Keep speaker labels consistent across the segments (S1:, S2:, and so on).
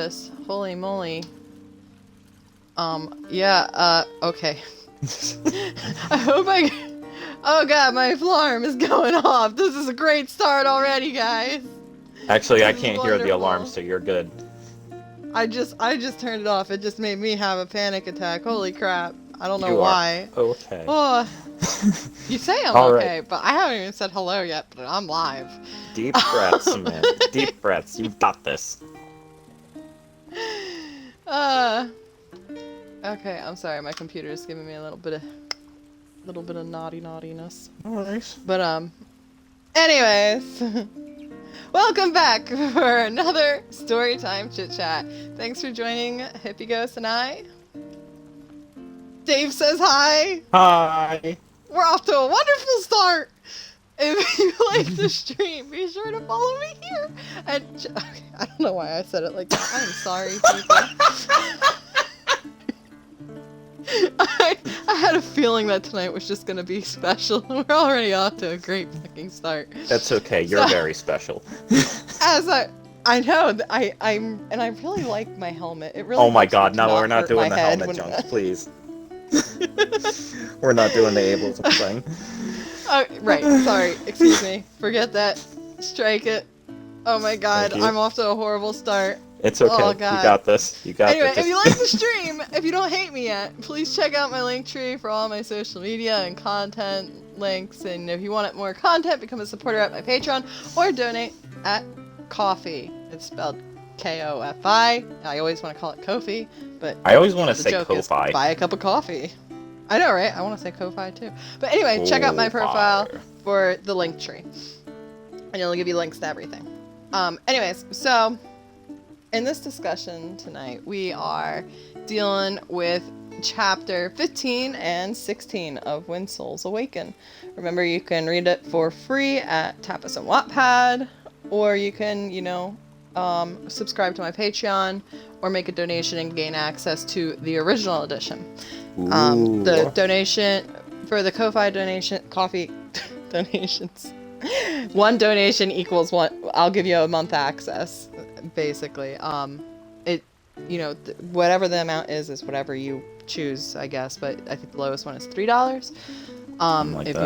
S1: this. Holy moly. Okay. I hope Oh god, my alarm is going off. This is a great start already, guys.
S2: Actually, I can't hear the alarm, so you're good.
S1: I just turned it off. It just made me have a panic attack. Holy crap. I don't know why.
S2: Okay.
S1: Oh, you say I'm okay, but I haven't even said hello yet, but I'm live.
S2: Deep breaths, man. Deep breaths. You've got this.
S1: Okay, I'm sorry. My computer is giving me a little bit of naughtiness.
S2: Alright.
S1: But, anyways. Welcome back for another Storytime Chit-Chat. Thanks for joining HippieGhost and I. Dave says hi.
S2: Hi.
S1: We're off to a wonderful start. If you like the stream, be sure to follow me here. And okay, I don't know why I said it like that. I'm sorry, people. I had a feeling that tonight was just gonna be special. We're already off to a great fucking start.
S2: That's okay. You're very special.
S1: As I know, I really like my helmet. It really.
S2: Oh my god! No, we're not doing the helmet
S1: jump,
S2: please. We're not doing the ableism thing.
S1: Oh, right. Sorry. Excuse me. Forget that. Strike it. Oh my god, I'm off to a horrible start.
S2: It's okay.
S1: Oh, god.
S2: You got this. You got this.
S1: Anyway, if you like the stream, if you don't hate me yet, please check out my link tree for all my social media and content links. And if you want more content, become a supporter at my Patreon or donate at Ko-fi. It's spelled K-O-F-I. I always want to call it Ko-fi, but
S2: I always want to say Ko-fi.
S1: Buy a cup of coffee. I know, right? I want to say Ko-fi too. But anyway, check out my profile for the link tree. And it'll give you links to everything. Anyways, so in this discussion tonight, we are dealing with chapter 15 and 16 of When Souls Awaken. Remember, you can read it for free at Tapas and Wattpad, or you can, subscribe to my Patreon, or make a donation and gain access to the original edition. The donation for the Ko-fi coffee donations. One donation equals one. I'll give you a month access, basically. Whatever the amount is whatever you choose, I guess. But I think the lowest one is $3.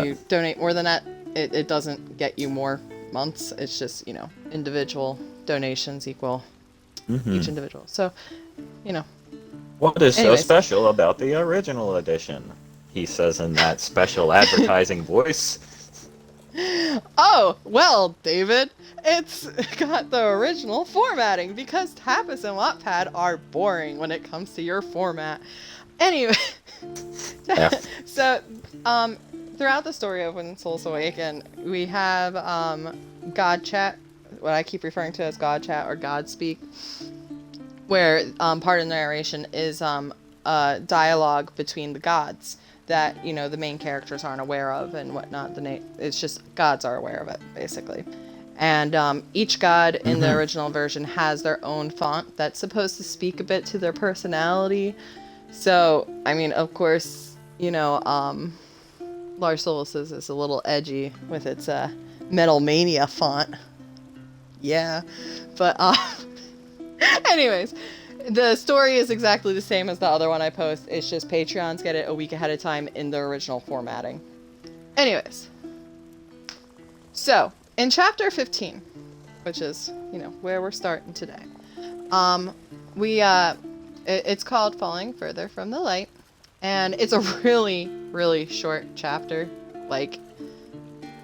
S1: You donate more than that, it doesn't get you more months. It's just, individual donations equal each individual. So,
S2: What is so special about the original edition? He says in that special advertising voice.
S1: Oh, well, David, it's got the original formatting because Tapas and Wattpad are boring when it comes to your format. Anyway, so, throughout the story of When Souls Awaken, we have, God Chat, what I keep referring to as God Chat or God Speak, where, part of the narration is, a dialogue between the gods that, the main characters aren't aware of and whatnot. It's just gods are aware of it, basically. And each god in the original version has their own font that's supposed to speak a bit to their personality. So, of course, Lars Solus's is a little edgy with its Metal Mania font. Yeah. But, anyways, the story is exactly the same as the other one I post. It's just Patreons get it a week ahead of time in the original formatting. Anyways. So, in chapter 15, which is, where we're starting today, it's called Falling Further from the Light, and it's a really, really short chapter. Like,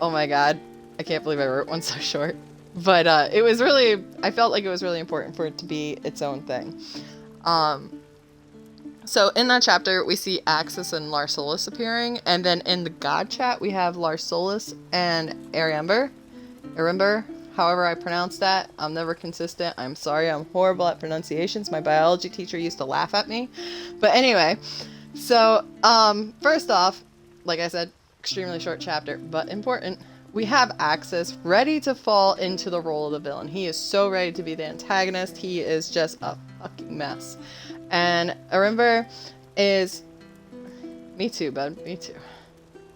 S1: oh my god, I can't believe I wrote one so short. But I felt like it was really important for it to be its own thing. So in that chapter, we see Axis and Lars Solus appearing, and then in the God Chat, we have Lars Solus and Erimber, however I pronounce that. I'm never consistent. I'm sorry, I'm horrible at pronunciations. My biology teacher used to laugh at me. But anyway, so, first off, like I said, extremely short chapter, but important. We have Axis ready to fall into the role of the villain. He is so ready to be the antagonist. He is just a fucking mess. And Erimber is... Me too, bud. Me too.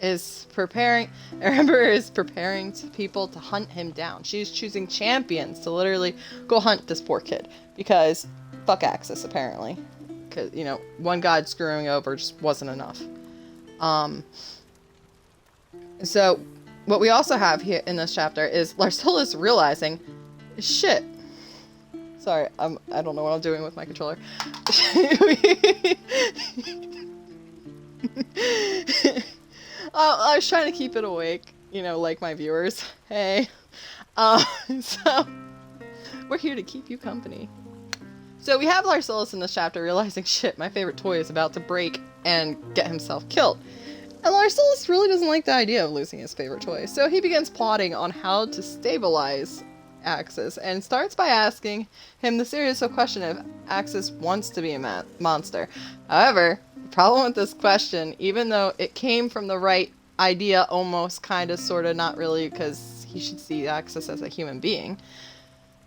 S1: Erimber is preparing people to hunt him down. She's choosing champions to literally go hunt this poor kid. Because fuck Axis, apparently. Because, you know, one god screwing over just wasn't enough. So, what we also have here in this chapter is Larsolus realizing, shit. Sorry, I don't know what I'm doing with my controller. I was trying to keep it awake, you know, like my viewers. Hey. So, we're here to keep you company. So we have Larsolus in this chapter realizing, shit, my favorite toy is about to break and get himself killed. And Larsolus really doesn't like the idea of losing his favorite toy, so he begins plotting on how to stabilize Axis, and starts by asking him the serious question if Axis wants to be a monster. However, the problem with this question, even though it came from the right idea, almost, kind of, sort of, not really, because he should see Axis as a human being,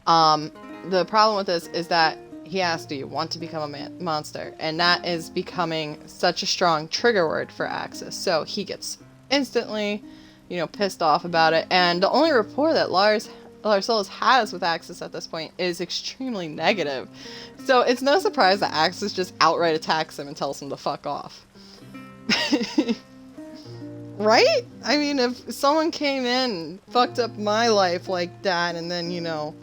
S1: the problem with this is that he asked, do you want to become a monster? And that is becoming such a strong trigger word for Axis. So he gets instantly, you know, pissed off about it. And the only rapport that Larsolus has with Axis at this point is extremely negative. So it's no surprise that Axis just outright attacks him and tells him to fuck off. Right? I mean, if someone came in and fucked up my life like that and then, you know,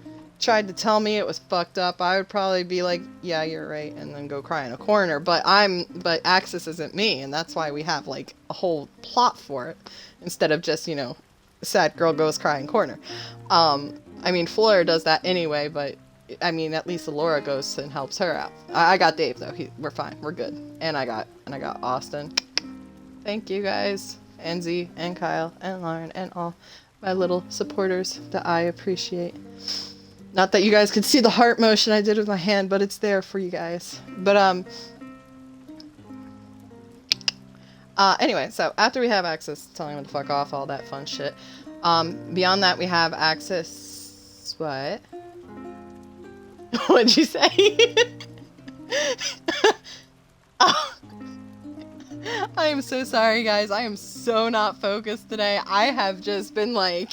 S1: tried to tell me it was fucked up, I would probably be like, yeah, you're right, and then go cry in a corner. But Axis isn't me, and that's why we have like a whole plot for it instead of just, you know, sad girl goes cry in corner. I mean, Flora does that anyway, but I mean, at least Laura goes and helps her out. I got Dave though. We're fine. We're good. And I got Austin. Thank you guys, and Z, and Kyle, and Lauren, and all my little supporters that I appreciate. Not that you guys could see the heart motion I did with my hand, but it's there for you guys. But, anyway, so after we have Axis telling him to fuck off, all that fun shit, beyond that we have Axis, what? What'd you say? Oh. I am so sorry, guys. I am so not focused today. I have just been like,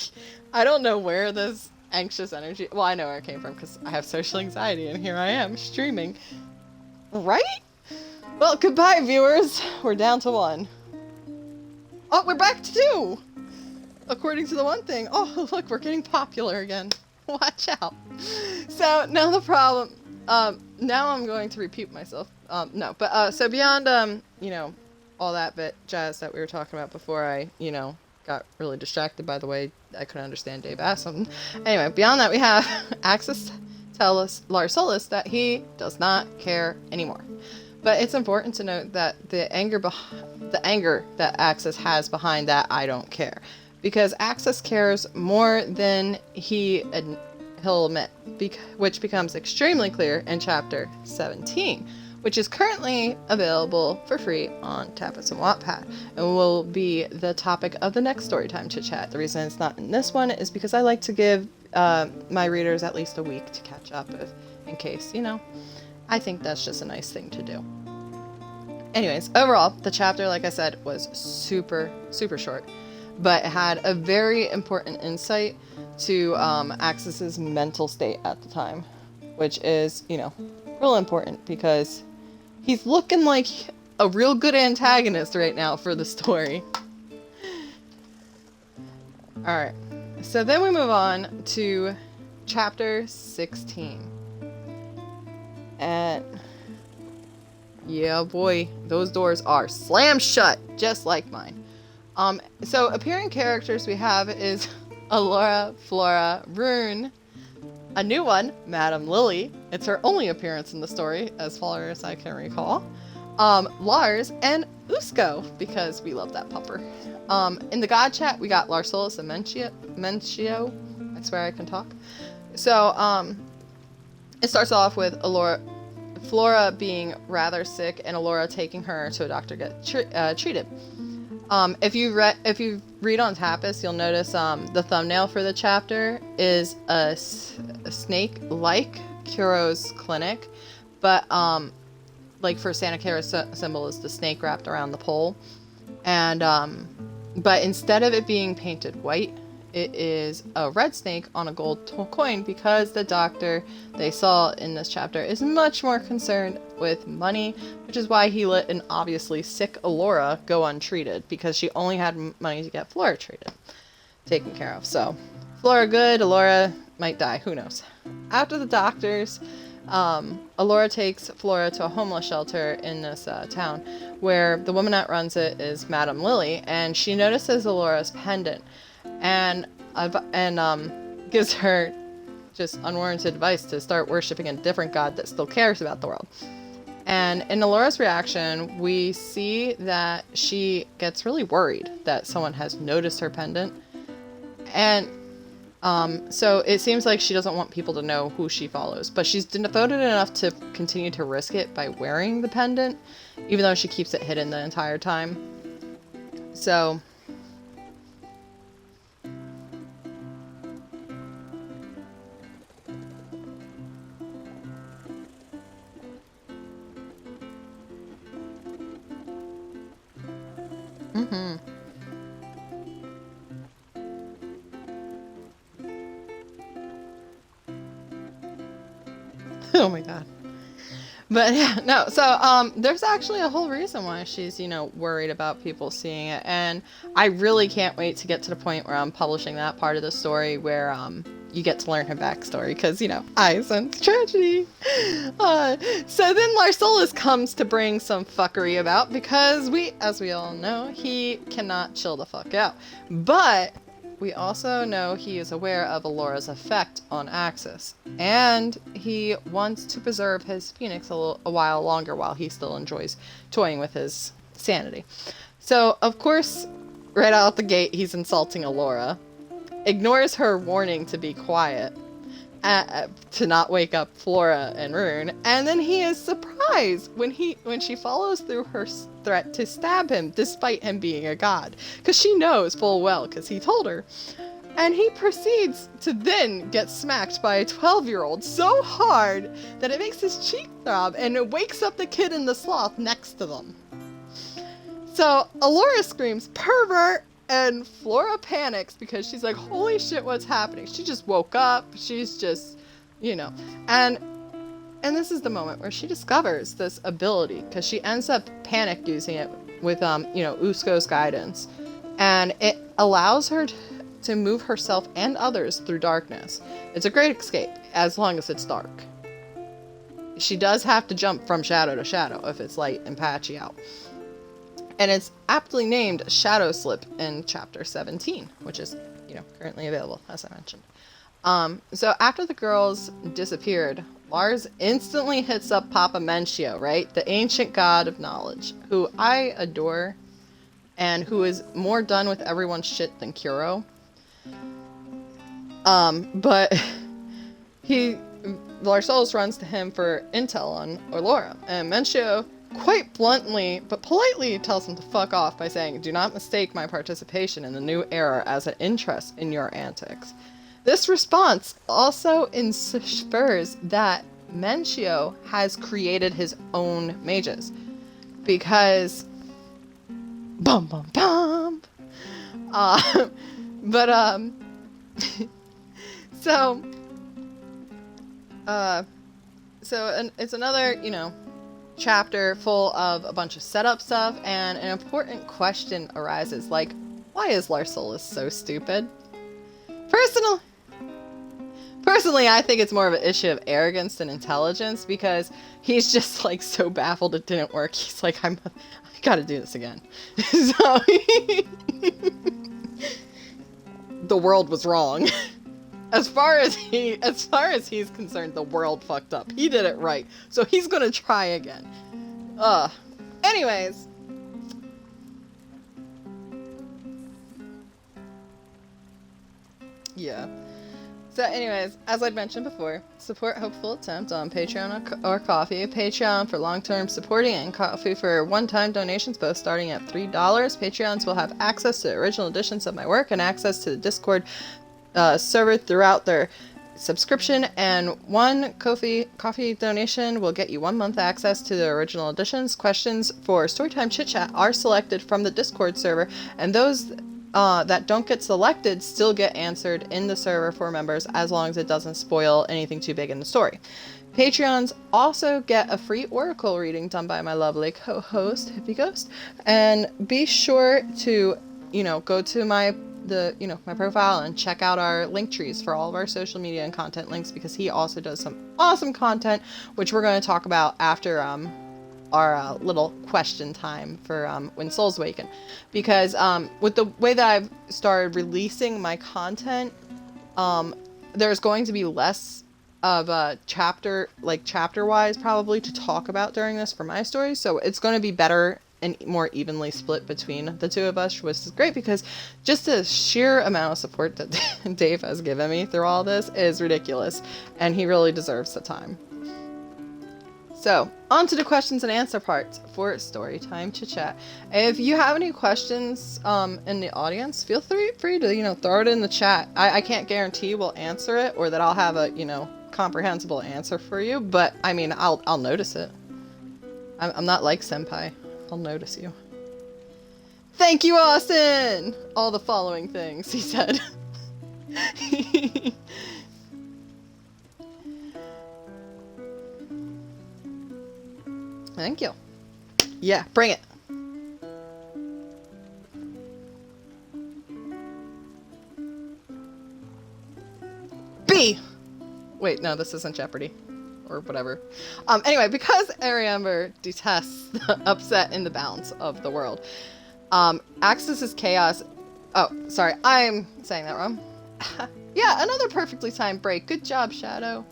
S1: I don't know where this anxious energy, well, I know where it came from because I have social anxiety and here I am streaming. Right? Well, goodbye, viewers. We're down to 1. Oh, we're back to 2! According to the one thing. Oh, look, we're getting popular again. Watch out. So, now the problem, now I'm going to repeat myself. So beyond, you know, all that bit jazz that we were talking about before I, you know, got really distracted by the way I couldn't understand Dave asked something. Anyway, beyond that we have Axis tells Larsolus that he does not care anymore. But it's important to note that the anger that Axis has behind that I don't care. Because Axis cares more than he'll admit, which becomes extremely clear in chapter 17. Which is currently available for free on Tapas and Wattpad, and will be the topic of the next Storytime Chit-Chat. The reason it's not in this one is because I like to give my readers at least a week to catch up in case, you know, I think that's just a nice thing to do. Anyways, overall, the chapter, like I said, was super, super short, but it had a very important insight to Axis's mental state at the time, which is, you know, real important because he's looking like a real good antagonist right now for the story. Alright, so then we move on to chapter 16. And yeah, boy, those doors are slammed shut, just like mine. So appearing characters we have is Allura, Flora, Rune, a new one, Madame Lily. It's her only appearance in the story, as far as I can recall. Lars, and Usko, because we love that pupper. In the God Chat, we got Larsolus and Mentio. I swear I can talk. So, it starts off with Flora being rather sick, and Allura taking her to a doctor to get treated. If you read on Tapas, you'll notice the thumbnail for the chapter is a snake-like Kuro's clinic, but like for Santa Kara's symbol is the snake wrapped around the pole, and but instead of it being painted white, it is a red snake on a gold coin, because the doctor they saw in this chapter is much more concerned with money, which is why he let an obviously sick Alora go untreated, because she only had money to get Flora taken care of. So Flora good, Alora might die, who knows. After the doctors, Alora takes Flora to a homeless shelter in this town, where the woman that runs it is Madame Lily, and she notices Alora's pendant, and gives her just unwarranted advice to start worshiping a different god that still cares about the world. And in Alora's reaction, we see that she gets really worried that someone has noticed her pendant, and so it seems like she doesn't want people to know who she follows, but she's devoted enough to continue to risk it by wearing the pendant, even though she keeps it hidden the entire time. So oh my god. But yeah, no, so there's actually a whole reason why she's, worried about people seeing it. And I really can't wait to get to the point where I'm publishing that part of the story where you get to learn her backstory, because, I sense tragedy. So then Larsolus comes to bring some fuckery about, because as we all know, he cannot chill the fuck out. But we also know he is aware of Alora's effect on Axis, and he wants to preserve his phoenix a while longer while he still enjoys toying with his sanity. So, of course, right out the gate, he's insulting Alora, ignores her warning to be quiet, to not wake up Flora and Rune, and then he is surprised when she follows through her threat to stab him, despite him being a god, because she knows full well, because he told her. And he proceeds to then get smacked by a 12-year-old so hard that it makes his cheek throb, and it wakes up the kid in the sloth next to them. So Alora screams, "Pervert!" And Flora panics, because she's like, holy shit, what's happening? She just woke up. She's just, And this is the moment where she discovers this ability, because she ends up panic using it with, Usko's guidance. And it allows her to move herself and others through darkness. It's a great escape, as long as it's dark. She does have to jump from shadow to shadow if it's light and patchy out. And it's aptly named Shadow Slip in chapter 17, which is, currently available, as I mentioned. So after the girls disappeared, Lars instantly hits up Papa Mentio, right? The ancient god of knowledge, who I adore, and who is more done with everyone's shit than Kuro. But Larsolus runs to him for intel on Alora, and Mentio quite bluntly but politely tells him to fuck off by saying, "Do not mistake my participation in the new era as an interest in your antics." This response also infers that Mentio has created his own mages, because bum bum bum. So it's another, chapter full of a bunch of setup stuff, and an important question arises, like, why is Larsolus so stupid? Personally, I think it's more of an issue of arrogance than intelligence, because he's just, like, so baffled it didn't work. He's like, I gotta do this again. So, the world was wrong. As far as he's concerned, the world fucked up. He did it right. So he's gonna try again. Anyways. Yeah. So anyways, as I'd mentioned before, support Hopeful Attempt on Patreon or Ko-fi. Patreon for long-term supporting, and Ko-fi for one-time donations, both starting at $3. Patreons will have access to original editions of my work and access to the Discord server throughout their subscription, and one Ko-fi donation will get you 1 month access to the original editions. Questions for Storytime Chit-Chat are selected from the Discord server, and those that don't get selected still get answered in the server for members as long as it doesn't spoil anything too big in the story. Patreons also get a free oracle reading done by my lovely co-host HippieGhost, and be sure to go to my profile and check out our link trees for all of our social media and content links, because he also does some awesome content, which we're going to talk about after our little question time for when Souls Awaken, because with the way that I've started releasing my content, there's going to be less of a chapter wise probably to talk about during this for my story, so it's going to be better and more evenly split between the two of us, which is great, because just the sheer amount of support that Dave has given me through all this is ridiculous, and he really deserves the time. So, on to the questions and answer part for Storytime Chit-Chat. If you have any questions in the audience, feel free to, throw it in the chat. I can't guarantee we'll answer it or that I'll have a, comprehensible answer for you, but, I mean, I'll notice it. I'm not like Senpai. I'll notice you. Thank you, Austin! All the following things, he said. Thank you. Yeah, bring it. B! Wait, no, this isn't Jeopardy. Or whatever. Anyway, because Ariamber detests the upset in the balance of the world, Axis is chaos. Oh, sorry, I'm saying that wrong. Yeah, another perfectly timed break. Good job, Shadow.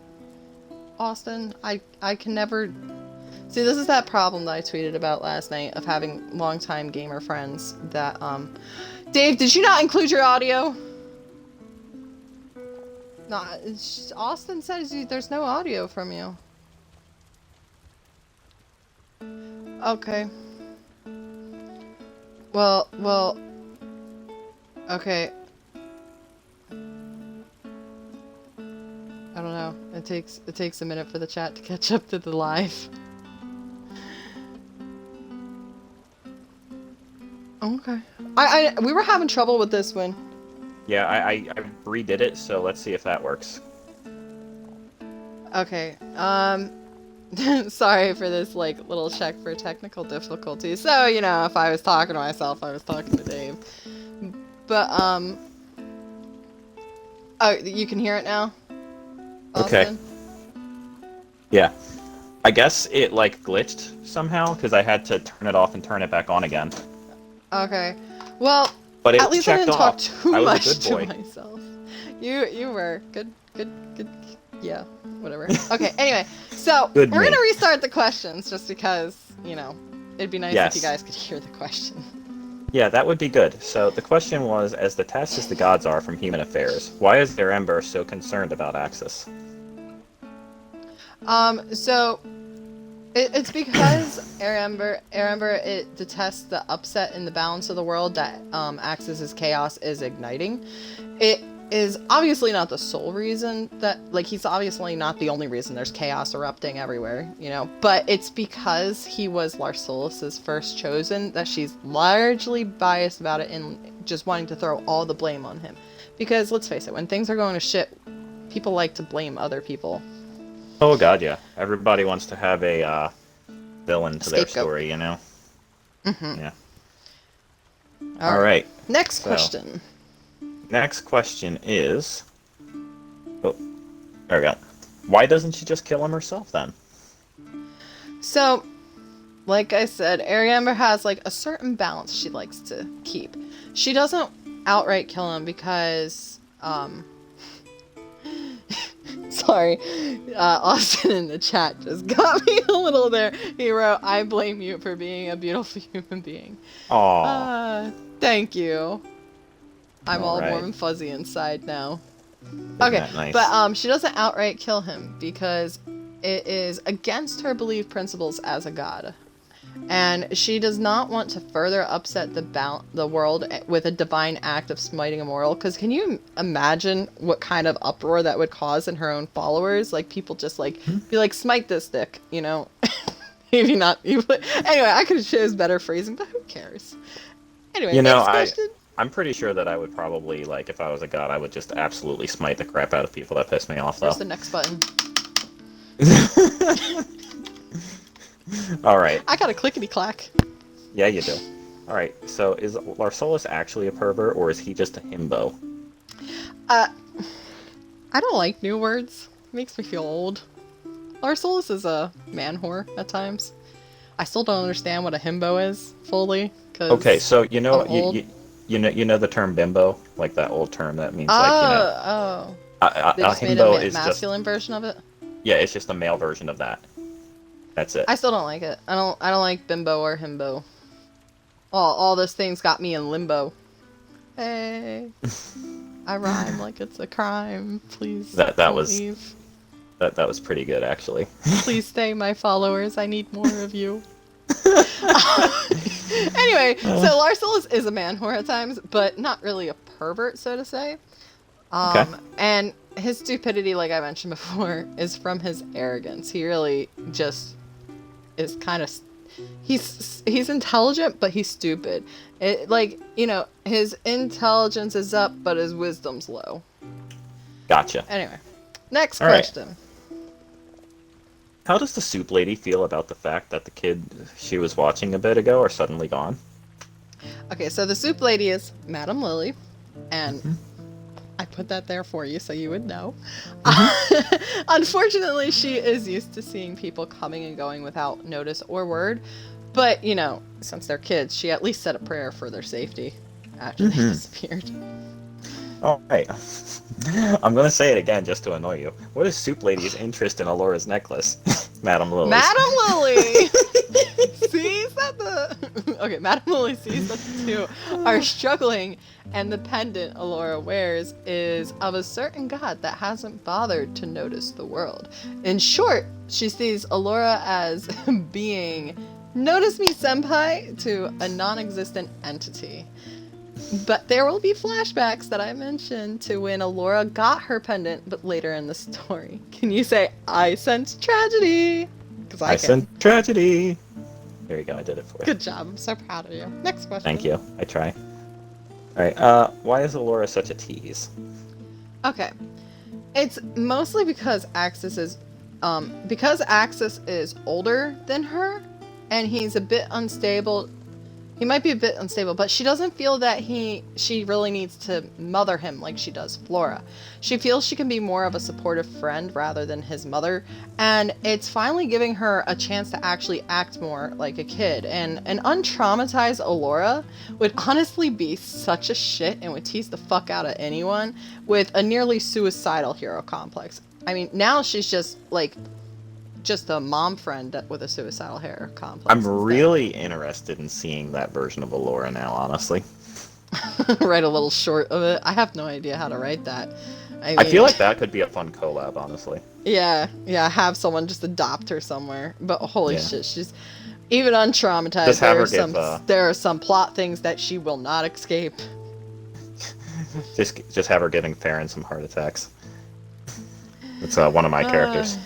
S1: Austin, I can never... See, this is that problem that I tweeted about last night of having longtime gamer friends that, Dave, did you not include your audio? No, Austin says there's no audio from you. Okay. Well, okay. I don't know. It takes a minute for the chat to catch up to the live. Okay. We were having trouble with this one.
S2: Yeah, I redid it, so let's see if that works.
S1: Okay, sorry for this, little check for technical difficulties. So, if I was talking to myself, I was talking to Dave. But, oh, you can hear it now?
S2: Okay.
S1: Austin?
S2: Yeah. I guess it, glitched somehow, because I had to turn it off and turn it back on again.
S1: Okay. Well...
S2: But
S1: at least I didn't talk too much to
S2: boy.
S1: myself. You were good. Yeah, whatever. Okay, anyway, so we're gonna restart the questions just because, it'd be nice if you guys could hear the question.
S2: Yeah, that would be good. So the question was, as detached as the gods are from human affairs, why is their Ember so concerned about Axis?
S1: So it's because Ariamber it detests the upset in the balance of the world that Axis's chaos is igniting. It is obviously not the sole reason that, he's obviously not the only reason there's chaos erupting everywhere, but it's because he was Larsolis's first chosen that she's largely biased about it and just wanting to throw all the blame on him. Because let's face it, when things are going to shit, people like to blame other people.
S2: Oh god, yeah. Everybody wants to have a villain to their story,
S1: Mm-hmm.
S2: Yeah. All right.
S1: Next question.
S2: Next question is... Oh, there we go. Why doesn't she just kill him herself, then? So,
S1: like I said, Ariamber has, a certain balance she likes to keep. She doesn't outright kill him because, Sorry, Austin in the chat just got me a little there. He wrote, "I blame you for being a beautiful human being."
S2: Aww.
S1: Thank you. I'm all warm and fuzzy inside now. Okay, nice. But she doesn't outright kill him because it is against her belief principles as a god. And she does not want to further upset the world with a divine act of smiting a mortal. Because can you imagine what kind of uproar that would cause in her own followers? People just be like, smite this dick, Maybe not. Anyway, I could choose better phrasing, but who cares? Anyway, next question.
S2: I'm pretty sure that I would probably, like, if I was a god, I would just absolutely smite the crap out of people that piss me off, though.
S1: There's the next button.
S2: Alright.
S1: I got a clickety-clack.
S2: Yeah, you do. Alright, so is Larsolus actually a pervert, or is he just a himbo?
S1: I don't like new words. It makes me feel old. Larsolus is a man whore at times. I still don't understand what a himbo is fully.
S2: Okay, so you know
S1: I'm
S2: you know the term bimbo, like that old term that means
S1: They
S2: a
S1: just made
S2: himbo
S1: a
S2: is
S1: masculine version of it.
S2: yeah, it's just a male version of that. That's it.
S1: I still don't like it. I don't like bimbo or himbo. All those things got me in limbo. Hey, I rhyme like it's a crime. Please
S2: that
S1: don't
S2: was
S1: leave.
S2: that was pretty good actually.
S1: Please stay, my followers. I need more of you. Anyway, so Larsolus is a man whore at times, but not really a pervert, so to say.
S2: Okay.
S1: And his stupidity, like I mentioned before, is from his arrogance. He really just is kind of... He's intelligent, but he's stupid. His intelligence is up, but his wisdom's low.
S2: Gotcha.
S1: Anyway, next
S2: All right.
S1: question.
S2: How does the soup lady feel about the fact that the kid she was watching a bit ago are suddenly gone?
S1: Okay, so the soup lady is Madame Lily, and I put that there for you so you would know. Unfortunately, she is used to seeing people coming and going without notice or word, but, since they're kids, she at least said a prayer for their safety after they disappeared.
S2: All right. I'm going to say it again just to annoy you. What is Soup Lady's interest in Alora's necklace? Madame Lily.
S1: Madame Lily sees that Madame Lily sees that the two are struggling, and the pendant Alora wears is of a certain god that hasn't bothered to notice the world. In short, she sees Alora as being, notice me senpai, to a non-existent entity. But there will be flashbacks that I mentioned to when Alora got her pendant, but later in the story. Can you say, I sense tragedy? Because I
S2: sense tragedy. There you go, I did it for you.
S1: Good job, I'm so proud of you. Next question.
S2: Thank you, I try. Alright, why is Alora such a tease?
S1: Okay. It's mostly because Axis is older than her, and he's a bit unstable. He might be a bit unstable, but she doesn't feel that she really needs to mother him like she does Flora. She feels she can be more of a supportive friend rather than his mother, and it's finally giving her a chance to actually act more like a kid. And an untraumatized Alora would honestly be such a shit and would tease the fuck out of anyone with a nearly suicidal hero complex. I mean, now she's just a mom friend with a suicidal hero complex.
S2: I'm really interested in seeing that version of Alora now, honestly.
S1: Write a little short of it. I have no idea how to write that.
S2: I feel like that could be a fun collab, honestly.
S1: Yeah, have someone just adopt her somewhere. But holy shit, she's even untraumatized.
S2: Just have her
S1: there are some plot things that she will not escape.
S2: just have her giving Farron some heart attacks. It's one of my characters.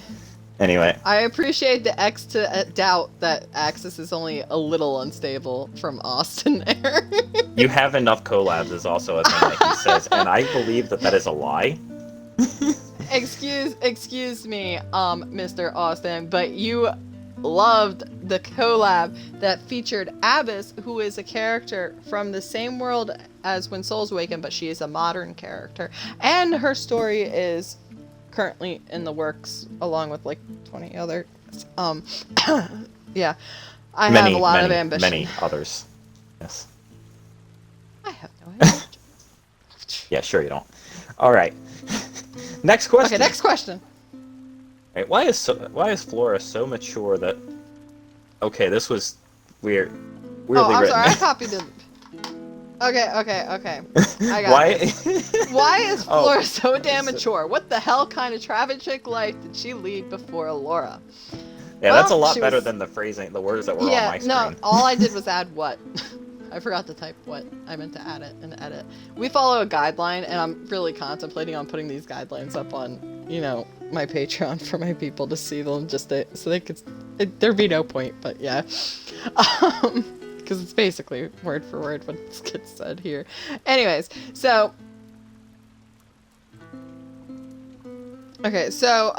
S2: Anyway.
S1: I appreciate the X to doubt that Axis is only a little unstable from Austin there.
S2: You have enough collabs is also a thing that he says, and I believe that is a lie.
S1: Excuse me, Mr. Austin, but you loved the collab that featured Abyss, who is a character from the same world as When Souls Awaken, but she is a modern character. And her story is currently in the works along with 20 others. Yeah. I have a lot of ambition.
S2: Many others. Yes.
S1: I have no idea.
S2: Yeah, sure you don't. Alright. Next question.
S1: Okay, next question.
S2: Right, why is Flora so mature that... Okay, this was weirdly written.
S1: Sorry, I copied it. Okay. I got it. Why is Flora so damn mature? What the hell kind of traffic chick life did she lead before Alora?
S2: Yeah, that's a lot better than the words that were on my screen.
S1: No, all I did was add what. I forgot to type what. I meant to add it in edit. We follow a guideline, and I'm really contemplating on putting these guidelines up on, my Patreon for my people to see them, so they could. There'd be no point, but yeah. because it's basically word for word what gets said here. Anyways, so okay, so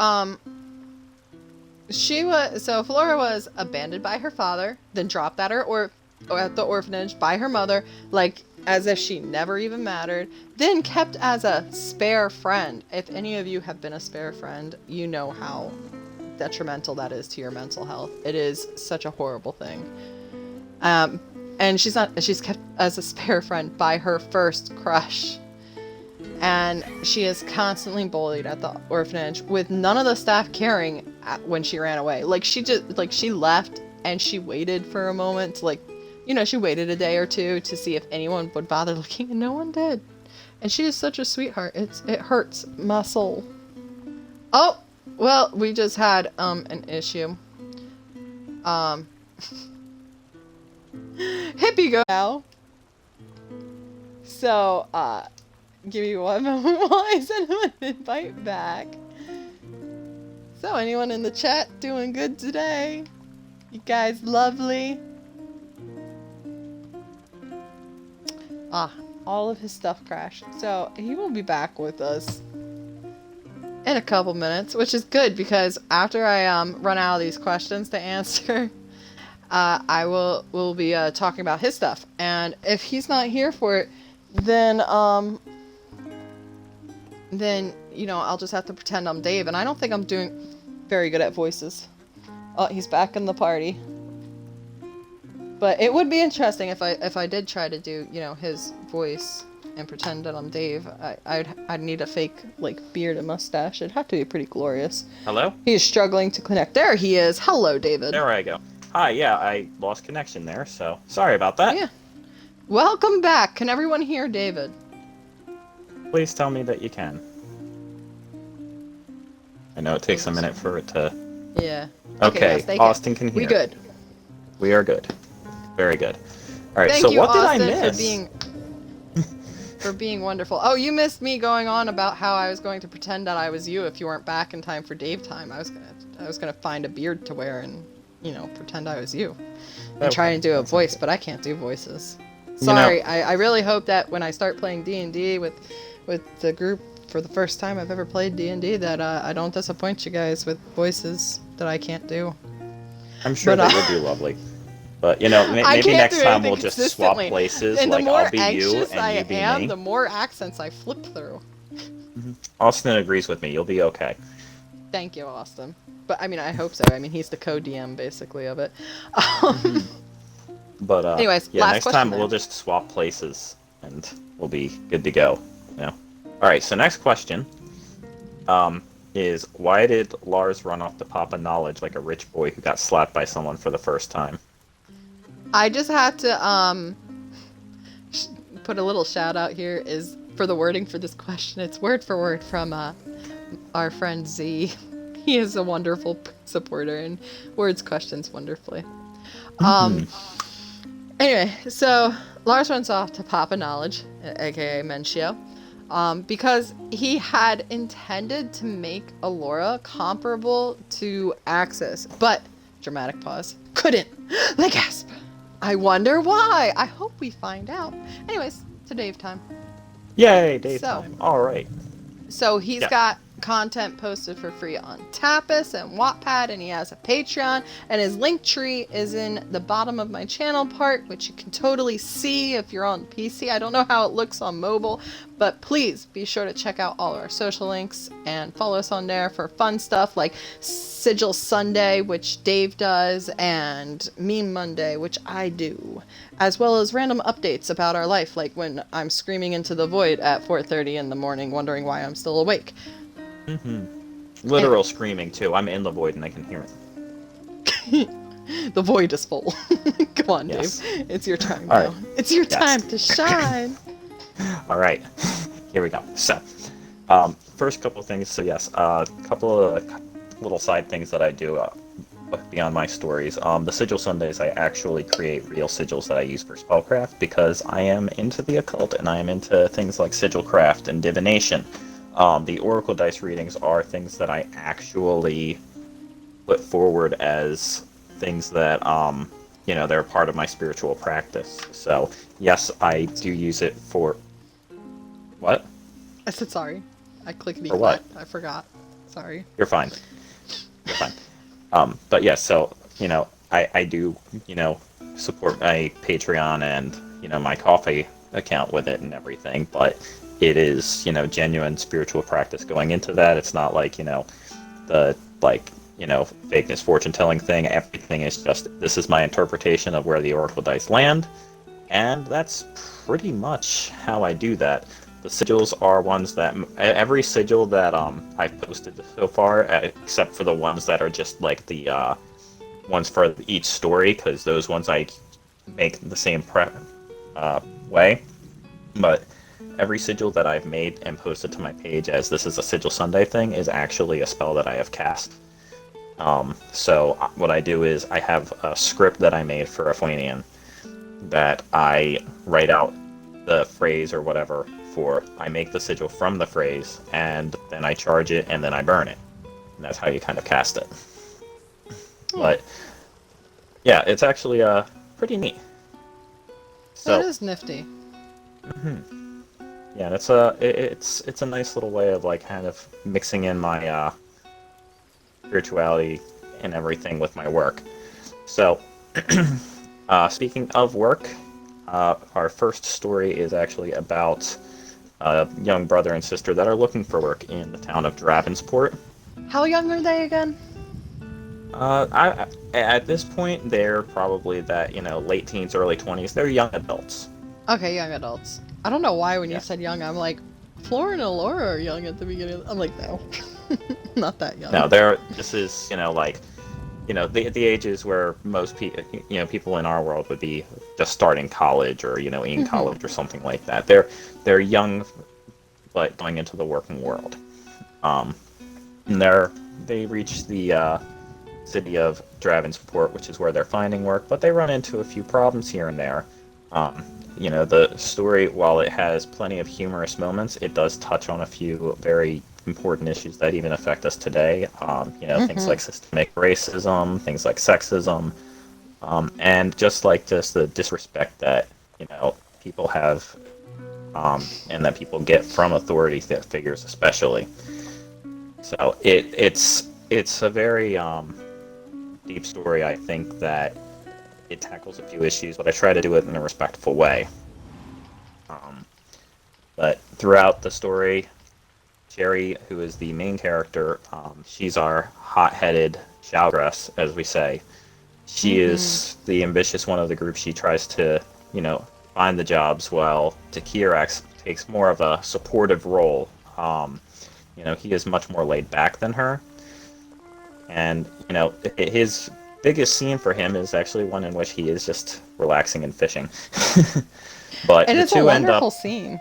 S1: Flora was abandoned by her father, then dropped at at the orphanage by her mother, like as if she never even mattered, then kept as a spare friend. If any of you have been a spare friend, you know how detrimental that is to your mental health. It is such a horrible thing. And she's kept as a spare friend by her first crush. And she is constantly bullied at the orphanage with none of the staff caring when she ran away. Like she left and she waited for a moment to she waited a day or two to see if anyone would bother looking, and no one did. And she is such a sweetheart. It hurts my soul. Oh, well, we just had an issue. Hippie go now. So, give me one moment while I send him an invite back. So, anyone in the chat doing good today? You guys lovely? All of his stuff crashed. So, he will be back with us in a couple minutes, which is good because after I run out of these questions to answer, I will be talking about his stuff. And if he's not here for it, then I'll just have to pretend I'm Dave, and I don't think I'm doing very good at voices. Oh, he's back in the party. But it would be interesting if I did try to do, his voice and pretend that I'm Dave. I'd need a fake beard and mustache. It'd have to be pretty glorious.
S2: Hello?
S1: He is struggling to connect. There he is. Hello, David.
S2: There I go. Hi, yeah, I lost connection there, so sorry about that.
S1: Yeah. Welcome back. Can everyone hear David?
S2: Please tell me that you can. I know it takes a minute for it to...
S1: Yeah.
S2: Okay,
S1: yes,
S2: Austin can hear.
S1: We good.
S2: We are good. Very good. Alright,
S1: Thank
S2: so
S1: you,
S2: what
S1: Austin,
S2: did I miss?
S1: for being wonderful. Oh, you missed me going on about how I was going to pretend that I was you if you weren't back in time for Dave time. I was gonna find a beard to wear and, pretend I was you. And try and do a voice, but I can't do voices. Sorry, I really hope that when I start playing D&D with the group for the first time I've ever played D&D that I don't disappoint you guys with voices that I can't do.
S2: I'm sure that would be lovely. But, maybe next time we'll just swap places.
S1: And
S2: like, I'll be you and you be me.
S1: The more accents I flip through.
S2: Mm-hmm. Austin agrees with me. You'll be okay.
S1: Thank you, Austin. But, I hope so. He's the co-DM, basically, of it.
S2: But,
S1: anyways,
S2: yeah, next time we'll just swap places, and we'll be good to go. Alright, so next question is, why did Lars run off to Papa Knowledge like a rich boy who got slapped by someone for the first time?
S1: I just had to put a little shout out here is for the wording for this question. It's word for word from our friend Z. He is a wonderful supporter and words questions wonderfully. Anyway, so Lars runs off to Papa Knowledge, aka Mencio, because he had intended to make Allura comparable to Axis, but, dramatic pause, couldn't. Gasp. I wonder why. I hope we find out. Anyways, to Dave time.
S2: Yay, Dave time. All right.
S1: So he's got content posted for free on Tapas and Wattpad, and he has a Patreon, and his link tree is in the bottom of my channel part, which you can totally see if you're on PC. I don't know how it looks on mobile, but please be sure to check out all our social links and follow us on there for fun stuff like Sigil Sunday, which Dave does, and Meme Monday, which I do, as well as random updates about our life, like when I'm screaming into the void at 4:30 in the morning wondering why I'm still awake.
S2: Literal screaming too. I'm in the void and I can hear it.
S1: The void is full. Come on,
S2: yes.
S1: Dave. It's your time
S2: All
S1: now.
S2: right.
S1: It's your time to shine.
S2: All right. Here we go. So, first couple of things. So yes, a couple of little side things that I do beyond my stories. The Sigil Sundays, I actually create real sigils that I use for spellcraft because I am into the occult and I am into things like sigil craft and divination. The Oracle dice readings are things that I actually put forward as things that they're a part of my spiritual practice. So yes, I do use it for what?
S1: I said sorry. I clickety
S2: For what?
S1: clacked. I forgot. Sorry.
S2: You're fine. You're fine. But yeah, so I do support my Patreon and my coffee account with it and everything, but it is genuine spiritual practice going into that. It's not like the fakeness fortune telling thing. Everything is just, this is my interpretation of where the oracle dice land, and that's pretty much how I do that. The sigils are ones that every sigil that I've posted so far, except for the ones that are just like the ones for each story, because those ones I make the same way. But every sigil that I've made and posted to my page as this is a Sigil Sunday thing is actually a spell that I have cast. So what I do is I have a script that I made for Afuenian that I write out the phrase or whatever for. I make the sigil from the phrase, and then I charge it, and then I burn it. And that's how you kind of cast it. But yeah, it's actually pretty neat. So,
S1: that is nifty.
S2: Yeah, it's a nice little way of like kind of mixing in my spirituality and everything with my work. So, speaking of work, our first story is actually about a young brother and sister that are looking for work in the town of Dravensport.
S1: How young are they again?
S2: At this point, they're probably that, late teens, early 20s. They're young adults.
S1: Okay, young adults. I don't know why when
S2: Yeah.
S1: you said young, I'm like, Flora and Laura are young at the beginning. I'm like, no, not that young.
S2: No, this is, the ages where most people in our world would be just starting college or, in college or something like that. They're young, but going into the working world. And they reach the city of Dravensport, which is where they're finding work, but they run into a few problems here and there. The story, while it has plenty of humorous moments, it does touch on a few very important issues that even affect us today. Things like systemic racism, things like sexism, and just the disrespect that people have, and that people get from authority figures, especially. So it's a very deep story. I think that it tackles a few issues, but I try to do it in a respectful way. But throughout the story, Cherry, who is the main character, she's our hot-headed showgress, as we say. She is the ambitious one of the group. She tries to, find the jobs, while Takirax takes more of a supportive role. He is much more laid back than her. And, his biggest scene for him is actually one in which he is just relaxing and fishing. But
S1: and
S2: the
S1: it's
S2: two
S1: a
S2: end
S1: wonderful
S2: up,
S1: scene.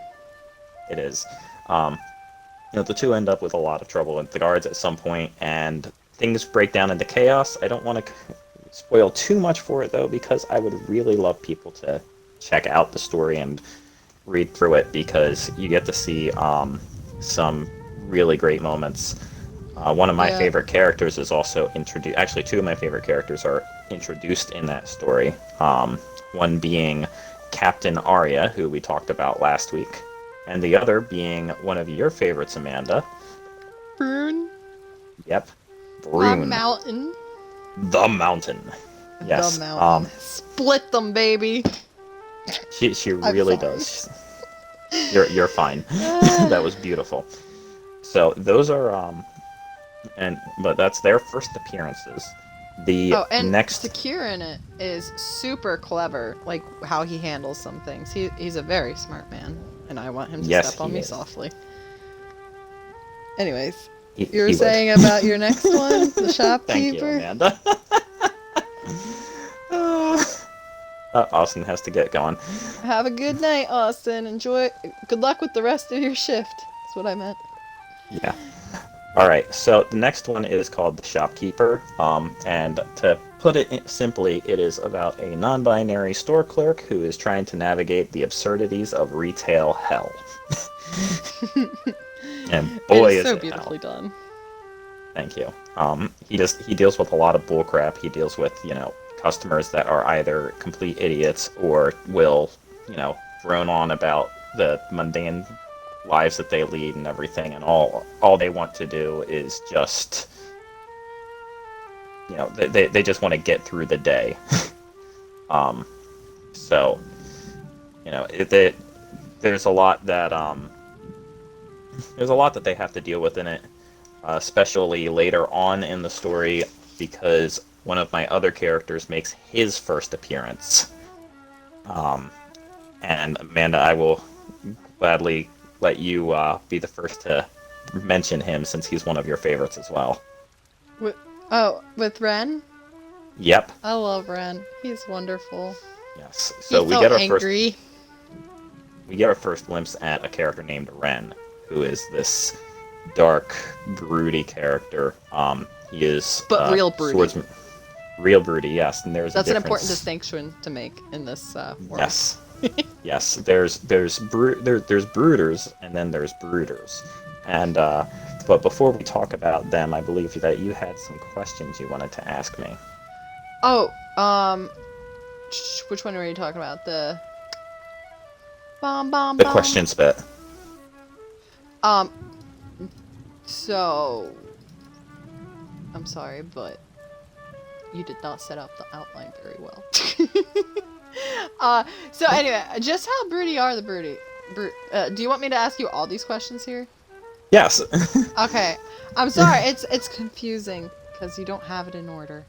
S2: It is. The two end up with a lot of trouble with the guards at some point, and things break down into chaos. I don't want to spoil too much for it, though, because I would really love people to check out the story and read through it, because you get to see some really great moments. One of my favorite characters is also introduced. Actually, two of my favorite characters are introduced in that story. One being Captain Arya, who we talked about last week, and the other being one of your favorites, Amanda.
S1: Brune.
S2: Yep, Brune.
S1: The mountain.
S2: The mountain. Yes.
S1: The mountain. Split them, baby.
S2: She really does. You're fine. That was beautiful. So those are but that's their first appearances.
S1: And
S2: next
S1: Secure in it is super clever, like how he handles some things. He's a very smart man, and I want him to step on me softly. Anyways, you were saying about your next one, the shopkeeper?
S2: Thank you, Amanda. Austin has to get going.
S1: Have a good night, Austin. Enjoy. Good luck with the rest of your shift. That's what I meant.
S2: Yeah. All right, so the next one is called The Shopkeeper, and to put it simply, it is about a non-binary store clerk who is trying to navigate the absurdities of retail hell. And boy,
S1: it is
S2: is
S1: so
S2: it
S1: beautifully
S2: hell.
S1: done.
S2: Thank you. He deals with a lot of bullcrap. He deals with, customers that are either complete idiots or will, drone on about the mundane lives that they lead and everything, and all they want to do is just, they just want to get through the day. So, there's a lot that they have to deal with in it, especially later on in the story, because one of my other characters makes his first appearance. And Amanda, I will gladly let you be the first to mention him, since he's one of your favorites as well.
S1: With Ren?
S2: Yep.
S1: I love Ren. He's wonderful.
S2: Yes. So
S1: He's so angry.
S2: We get our first glimpse at a character named Ren, who is this dark, broody character. He is
S1: real broody.
S2: Swordsman. Real broody, yes. And
S1: that's an important distinction to make in this world.
S2: Yes. Yes. There's brooders, and then there's brooders. And but before we talk about them, I believe that you had some questions you wanted to ask me.
S1: Oh, which one were you talking about? The
S2: questions bit.
S1: So I'm sorry, but you did not set up the outline very well. So anyway, just how broody are the broody? Do you want me to ask you all these questions here?
S2: Yes.
S1: Okay. I'm sorry. It's confusing because you don't have it in order.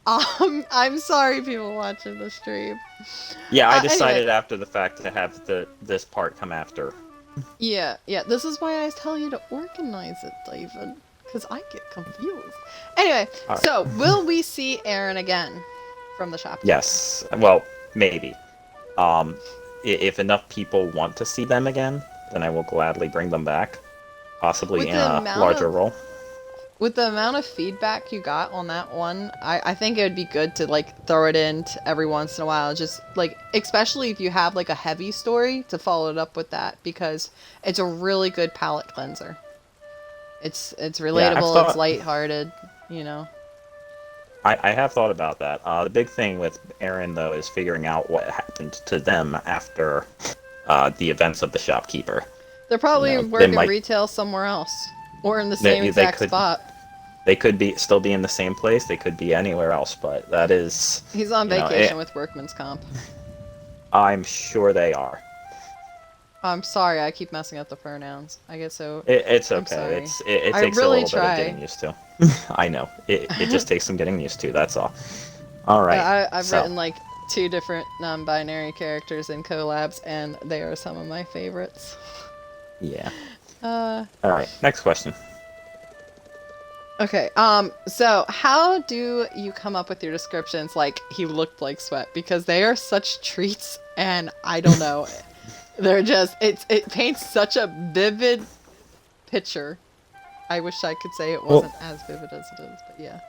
S1: I'm sorry, people watching the stream.
S2: Yeah, I decided
S1: anyway.
S2: after the fact to have this part come after.
S1: Yeah. This is why I tell you to organize it, David, because I get confused. Anyway, right. So will we see Aaron again from the shop?
S2: Yes. Well, maybe. If enough people want to see them again, then I will gladly bring them back, possibly in a larger role.
S1: With the amount of feedback you got on that one, I think it would be good to throw it in every once in a while, just especially if you have a heavy story, to follow it up with that, because it's a really good palate cleanser. It's relatable, it's lighthearted,
S2: I have thought about that. The big thing with Aaron, though, is figuring out what happened to them after the events of the shopkeeper.
S1: They're probably working retail somewhere else, or in the same exact spot.
S2: They could still be in the same place. They could be anywhere else, but that is...
S1: He's on vacation with workman's comp.
S2: I'm sure they are.
S1: I'm sorry, I keep messing up the pronouns. I get so...
S2: It's okay. It takes a little bit of getting used to. I know. It just takes some getting used to, that's all. Alright.
S1: I've written 2 different non-binary characters in collabs, and they are some of my favorites.
S2: Yeah. Alright, next question.
S1: Okay, so how do you come up with your descriptions he looked like sweat? Because they are such treats, and I don't know. They're just, it paints such a vivid picture. I wish I could say it wasn't as vivid as it is, but yeah.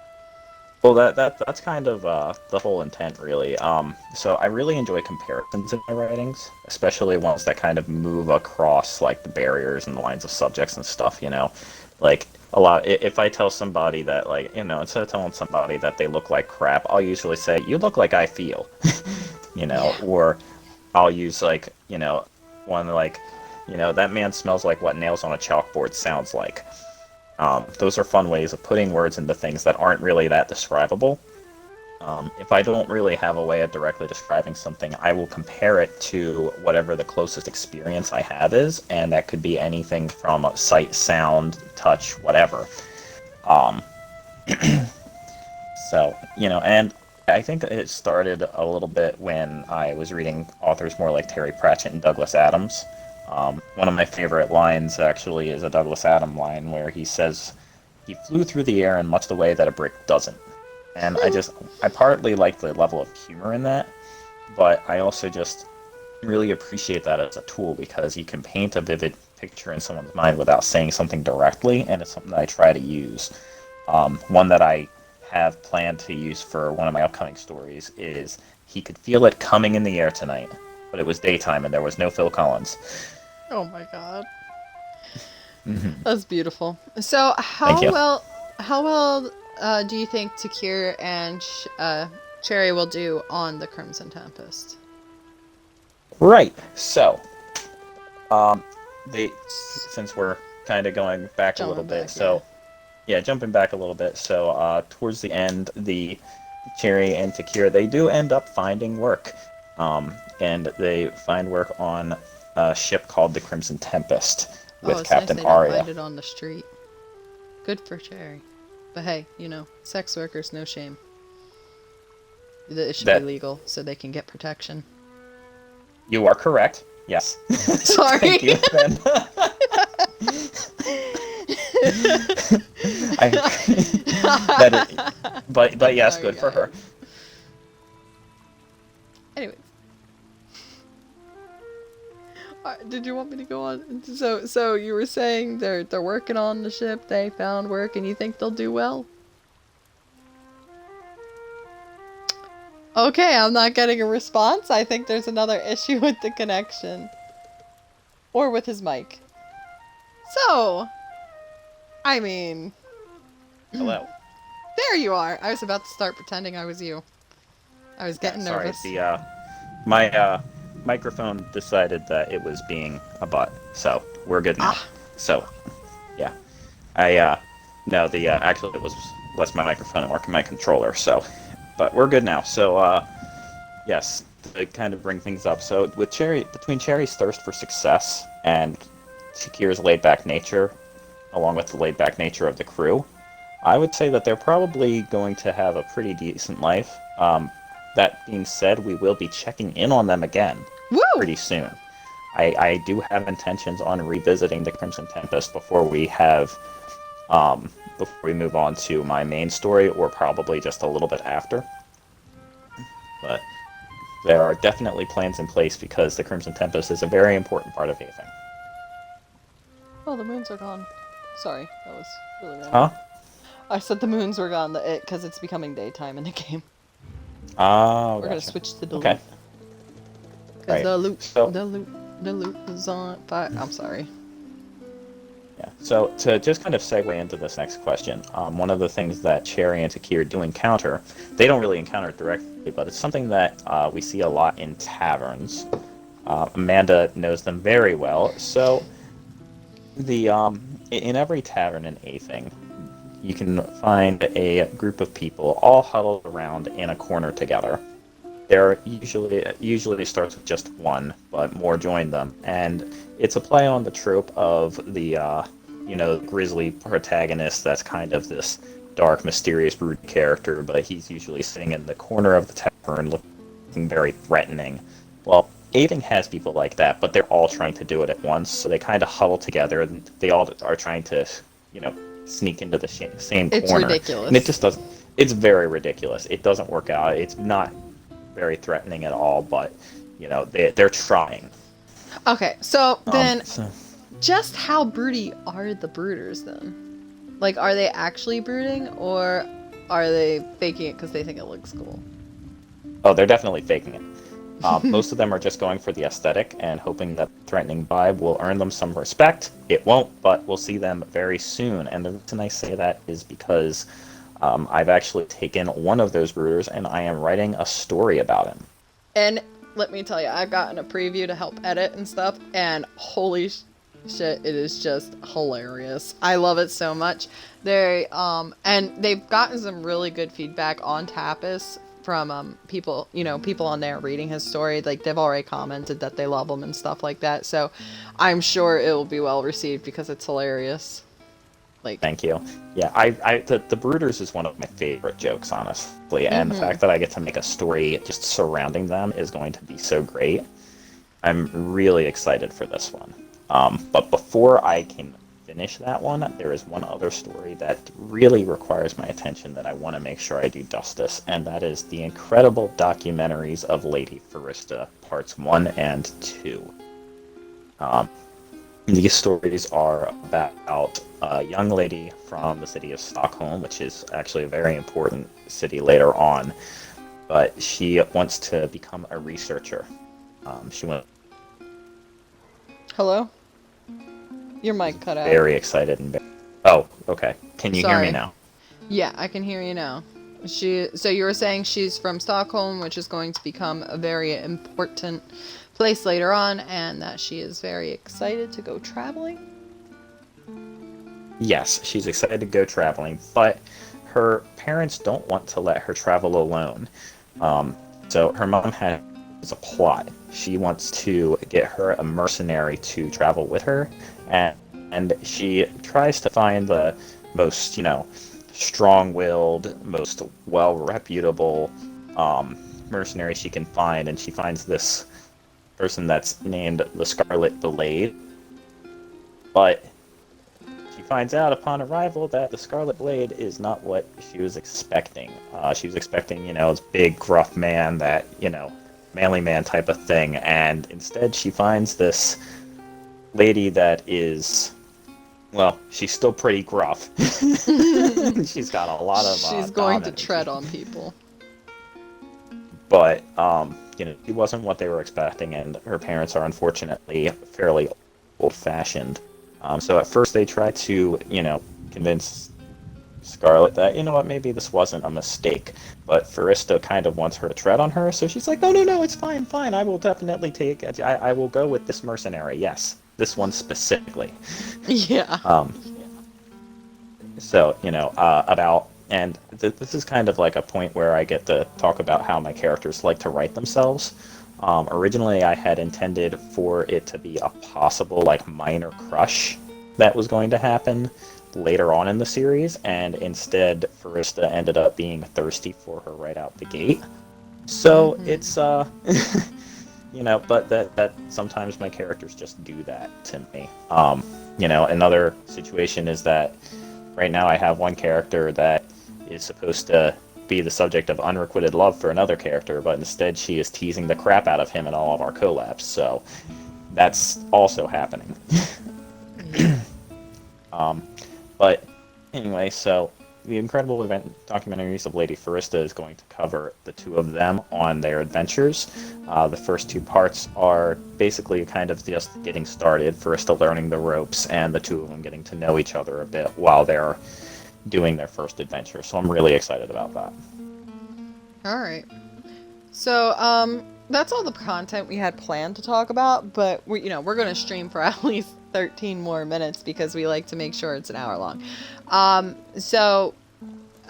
S2: Well, that's kind of the whole intent, really. So I really enjoy comparisons in my writings, especially ones that kind of move across the barriers and the lines of subjects and stuff. A lot. If I tell somebody that instead of telling somebody that they look like crap, I'll usually say, "You look like I feel,"
S1: Yeah.
S2: Or I'll use one that man smells like what nails on a chalkboard sounds like. Those are fun ways of putting words into things that aren't really that describable. If I don't really have a way of directly describing something, I will compare it to whatever the closest experience I have is, and that could be anything from sight, sound, touch, whatever. So, and I think it started a little bit when I was reading authors more like Terry Pratchett and Douglas Adams. One of my favorite lines, actually, is a Douglas Adams line where he says, "He flew through the air in much the way that a brick doesn't." And I partly like the level of humor in that, but I also just really appreciate that as a tool, because you can paint a vivid picture in someone's mind without saying something directly, and it's something that I try to use. One that I have planned to use for one of my upcoming stories is, "He could feel it coming in the air tonight, but it was daytime and there was no Phil Collins."
S1: Oh my god. Mm-hmm. That's beautiful. So how well do you think Takir and Cherry will do on the Crimson Tempest.
S2: Right. So, since we're kind of going back a little bit, so yeah, jumping back a little bit. So, towards the end, the Cherry and Takir, they do end up finding work, and they find work on a ship called the Crimson Tempest with
S1: it's
S2: Captain
S1: nice they
S2: Arya.
S1: don't find it on the street. Good for Cherry. But hey, sex workers, no shame. It should be legal so they can get protection.
S2: You are correct. Yes.
S1: Sorry.
S2: Thank you, Ben. But yes,
S1: Sorry,
S2: good for her.
S1: Anyways. Did you want me to go on? So you were saying they're working on the ship, they found work, and you think they'll do well? Okay, I'm not getting a response. I think there's another issue with the connection. Or with his mic. So, I mean...
S2: Hello.
S1: There you are! I was about to start pretending I was you. I was getting nervous.
S2: Sorry, my microphone decided that it was being a butt, so we're good now. So, yeah. Actually it was less my microphone and more my controller, so... But we're good now. So, yes, to kind of bring things up. So, between Cherry's thirst for success and Shakir's laid-back nature, along with the laid-back nature of the crew, I would say that they're probably going to have a pretty decent life. That being said, we will be checking in on them again pretty soon. I do have intentions on revisiting the Crimson Tempest before we move on to my main story, or probably just a little bit after. But there are definitely plans in place because the Crimson Tempest is a very important part of anything.
S1: Oh, the moons are gone. Sorry, that was really random.
S2: Huh?
S1: I said the moons were gone because it's becoming daytime in the game.
S2: Oh,
S1: We're gonna switch to the
S2: loot.
S1: Because the loot is on fire. I'm sorry.
S2: Yeah. So to just kind of segue into this next question, one of the things that Cherry and Takir do encounter, they don't really encounter it directly, but it's something that we see a lot in taverns. Amanda knows them very well. So in every tavern in Athing, you can find a group of people all huddled around in a corner together. There usually starts with just one, but more join them, and it's a play on the trope of the grisly protagonist that's kind of this dark, mysterious, brooding character, but he's usually sitting in the corner of the tavern looking very threatening. Well, Athing has people like that, but they're all trying to do it at once, so they kind of huddle together, and they all are trying to, sneak into the same corner.
S1: It's ridiculous.
S2: And it just doesn't... It's very ridiculous. It doesn't work out. It's not very threatening at all, but they're trying.
S1: Okay, so then just how broody are the brooders then? Like, are they actually brooding, or are they faking it because they think it looks cool?
S2: Oh, they're definitely faking it. Most of them are just going for the aesthetic and hoping that threatening vibe will earn them some respect. It won't, but we'll see them very soon. And the reason I say that is because I've actually taken one of those brooders and I am writing a story about him.
S1: And let me tell you, I've gotten a preview to help edit and stuff, and holy shit, it is just hilarious. I love it so much. And they've gotten some really good feedback on Tapas from people on there reading his story. Like, they've already commented that they love him and stuff like that. So I'm sure it will be well received because it's hilarious.
S2: Thank you. Yeah, the Brooders is one of my favorite jokes, honestly, and the fact that I get to make a story just surrounding them is going to be so great. I'm really excited for this one. But before I can finish that one, there is one other story that really requires my attention that I want to make sure I do justice, and that is the incredible documentaries of Lady Farista, parts 1 and 2. These stories are about a young lady from the city of Stockholm, which is actually a very important city later on, but she wants to become a researcher.
S1: Hello? Your mic cut out.
S2: Very excited and oh, okay. Can you hear me now?
S1: Yeah, I can hear you now. So you were saying she's from Stockholm, which is going to become a very important place later on, and that she is very excited to go traveling?
S2: Yes, she's excited to go traveling, but her parents don't want to let her travel alone. Um, so her mom has a plot. She wants to get her a mercenary to travel with her, and she tries to find the most, strong-willed, most well-reputable mercenary she can find, and she finds this person that's named the Scarlet Blade, but she finds out upon arrival that the Scarlet Blade is not what she was expecting. She was expecting, this big, gruff man that, manly man type of thing, and instead she finds this lady that is, well, she's still pretty gruff. She's got a lot of
S1: She's going to
S2: dominance.
S1: tread on people.
S2: But, she wasn't what they were expecting, and her parents are unfortunately fairly old-fashioned. So at first they try to, convince Scarlet that, maybe this wasn't a mistake. But Farista kind of wants her to tread on her, so she's like, no, it's fine, I will definitely take it. I will go with this mercenary, yes. This one specifically.
S1: Yeah.
S2: So, and this is kind of like a point where I get to talk about how my characters like to write themselves. Originally, I had intended for it to be a possible, minor crush that was going to happen later on in the series, and instead, Farista ended up being thirsty for her right out the gate. So, it's, but that sometimes my characters just do that to me. Another situation is that right now I have one character that is supposed to be the subject of unrequited love for another character, but instead she is teasing the crap out of him in all of our collabs, so that's also happening. But anyway, so the Incredible Event Documentaries of Lady Farista is going to cover the two of them on their adventures. The first two parts are basically kind of just getting started, Farista learning the ropes, and the two of them getting to know each other a bit while they're doing their first adventure. So I'm really excited about that.
S1: All right. So, that's all the content we had planned to talk about, but we're going to stream for at least 13 more minutes because we like to make sure it's an hour long. So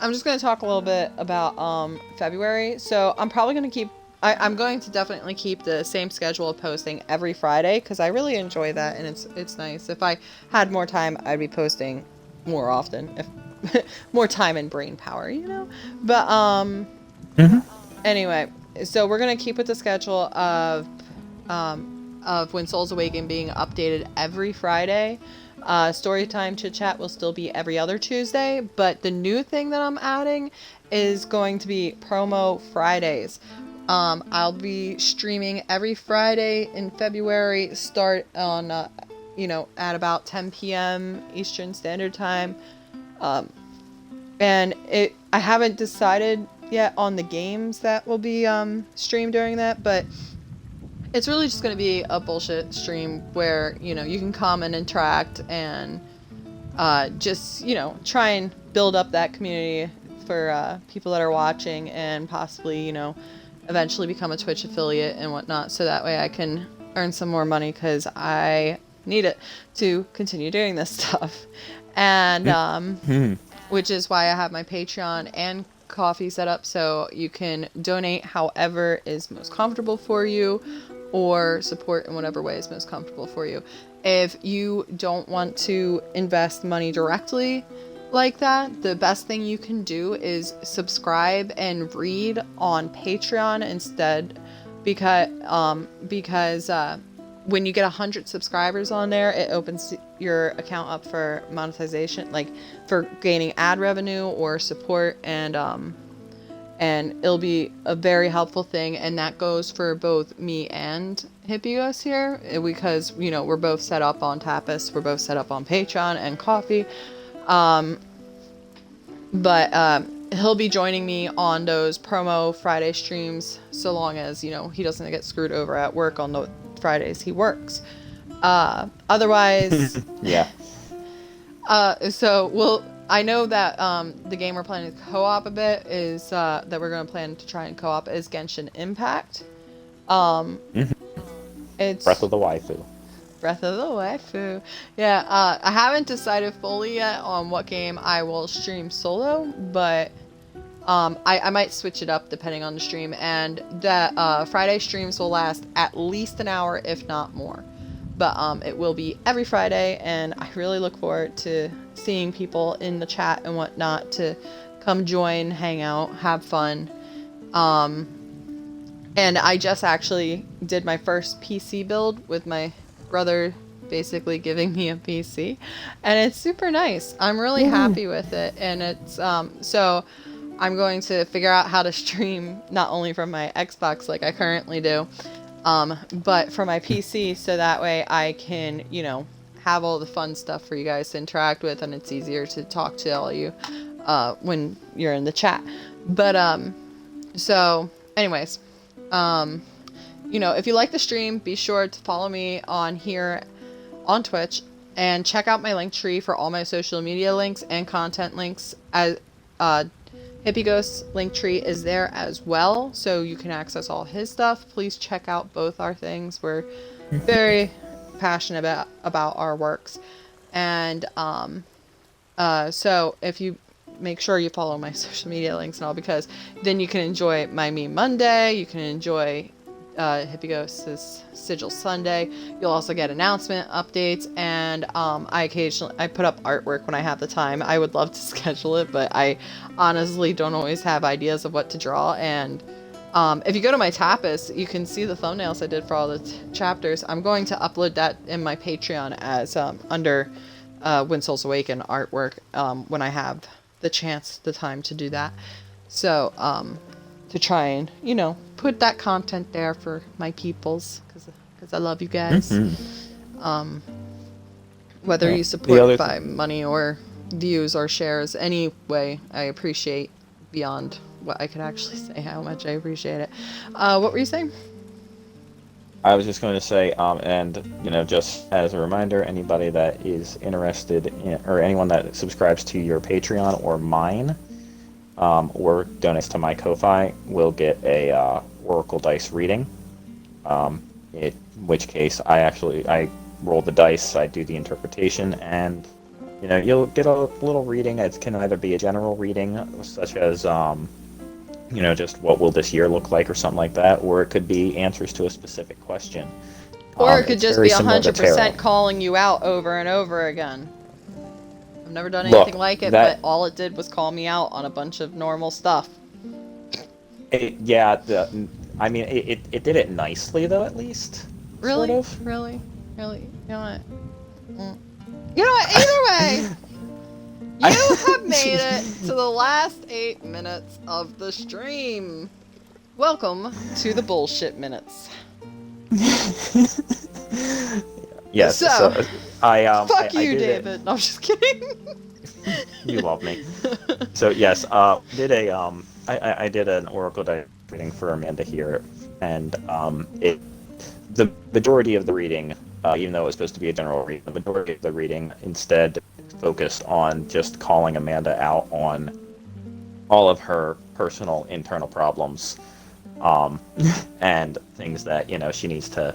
S1: I'm just going to talk a little bit about February. So I'm probably going to I'm going to definitely keep the same schedule of posting every Friday because I really enjoy that, and it's nice. If I had more time, I'd be posting more often, if more time and brain power, But anyway, so we're going to keep with the schedule of When Souls Awaken being updated every Friday. Storytime Chit-Chat will still be every other Tuesday, but the new thing that I'm adding is going to be Promo Fridays. I'll be streaming every Friday in February, start on, at about 10 p.m. Eastern Standard Time. And I haven't decided yet on the games that will be streamed during that, but it's really just going to be a bullshit stream where, you can come and interact and just, try and build up that community for people that are watching and possibly, eventually become a Twitch affiliate and whatnot. So that way I can earn some more money because I need it to continue doing this stuff. And which is why I have my Patreon and Coffee set up, so you can donate however is most comfortable for you or support in whatever way is most comfortable for you. If you don't want to invest money directly like that, the best thing you can do is subscribe and read on Patreon instead, because when you get 100 subscribers on there, it opens your account up for monetization, like for gaining ad revenue or support, and it'll be a very helpful thing, and that goes for both me and HippieGhost here, because we're both set up on Tapas, we're both set up on Patreon and Coffee, but he'll be joining me on those promo Friday streams so long as he doesn't get screwed over at work on the Fridays he works. Otherwise,
S2: yeah.
S1: So I know that the game we're playing co-op a bit is that we're going to plan to try and co-op is Genshin Impact.
S2: Mhm.
S1: It's
S2: Breath of the Waifu.
S1: Breath of the Waifu. Yeah, I haven't decided fully yet on what game I will stream solo, but I might switch it up depending on the stream. And that Friday streams will last at least an hour, if not more. But it will be every Friday, and I really look forward to seeing people in the chat and whatnot to come join, hang out, have fun. And I just actually did my first PC build with my brother basically giving me a PC, and it's super nice. I'm really happy with it, and it's so I'm going to figure out how to stream not only from my Xbox like I currently do, but from my PC, so that way I can, you know, have all the fun stuff for you guys to interact with, and it's easier to talk to all you when you're in the chat. But so anyways, you know, if you like the stream, be sure to follow me on here on Twitch and check out my link tree for all my social media links and content links. As HippieGhost's link tree is there as well, so you can access all his stuff. Please check out both our things. We're very passionate about our works, and so if you make sure you follow my social media links and all, because then you can enjoy my Meme Monday, you can enjoy HippieGhost's Sigil Sunday. You'll also get announcement updates, and I put up artwork when I have the time. I would love to schedule it, but I honestly don't always have ideas of what to draw. And if you go to my tapas, you can see the thumbnails I did for all the chapters. I'm going to upload that in my Patreon as under When Souls Awaken artwork when I have the chance, the time to do that. So to try and, you know, put that content there for my peoples, because I love you guys. Whether you support by money or views or shares, any way, I appreciate beyond what I could actually say how much I appreciate it. What were you saying?
S2: I was just going to say, and, you know, just as a reminder, anybody that is interested in, or anyone that subscribes to your Patreon or mine, or donates to my Ko-Fi, will get a Oracle dice reading. In which case, I roll the dice, I do the interpretation, and, you know, you'll get a little reading. It can either be a general reading, such as, you know, just what will this year look like or something like that, or it could be answers to a specific question.
S1: Or it could just be 100% calling you out over and over again. I've never done anything like it, but all it did was call me out on a bunch of normal stuff.
S2: Yeah, I mean, it did it nicely, though, at least.
S1: Really?
S2: Sort of.
S1: Really? You know what? You know what? Either way, you have made it to the last 8 minutes of the stream. Welcome to the bullshit minutes.
S2: Yes. So
S1: fuck you,
S2: I
S1: David. No, I'm just kidding.
S2: You love me. So yes, I did an Oracle dice reading for Amanda here, and the majority of the reading, even though it was supposed to be a general reading, the majority of the reading instead focused on just calling Amanda out on all of her personal internal problems, and things that, you know, she needs to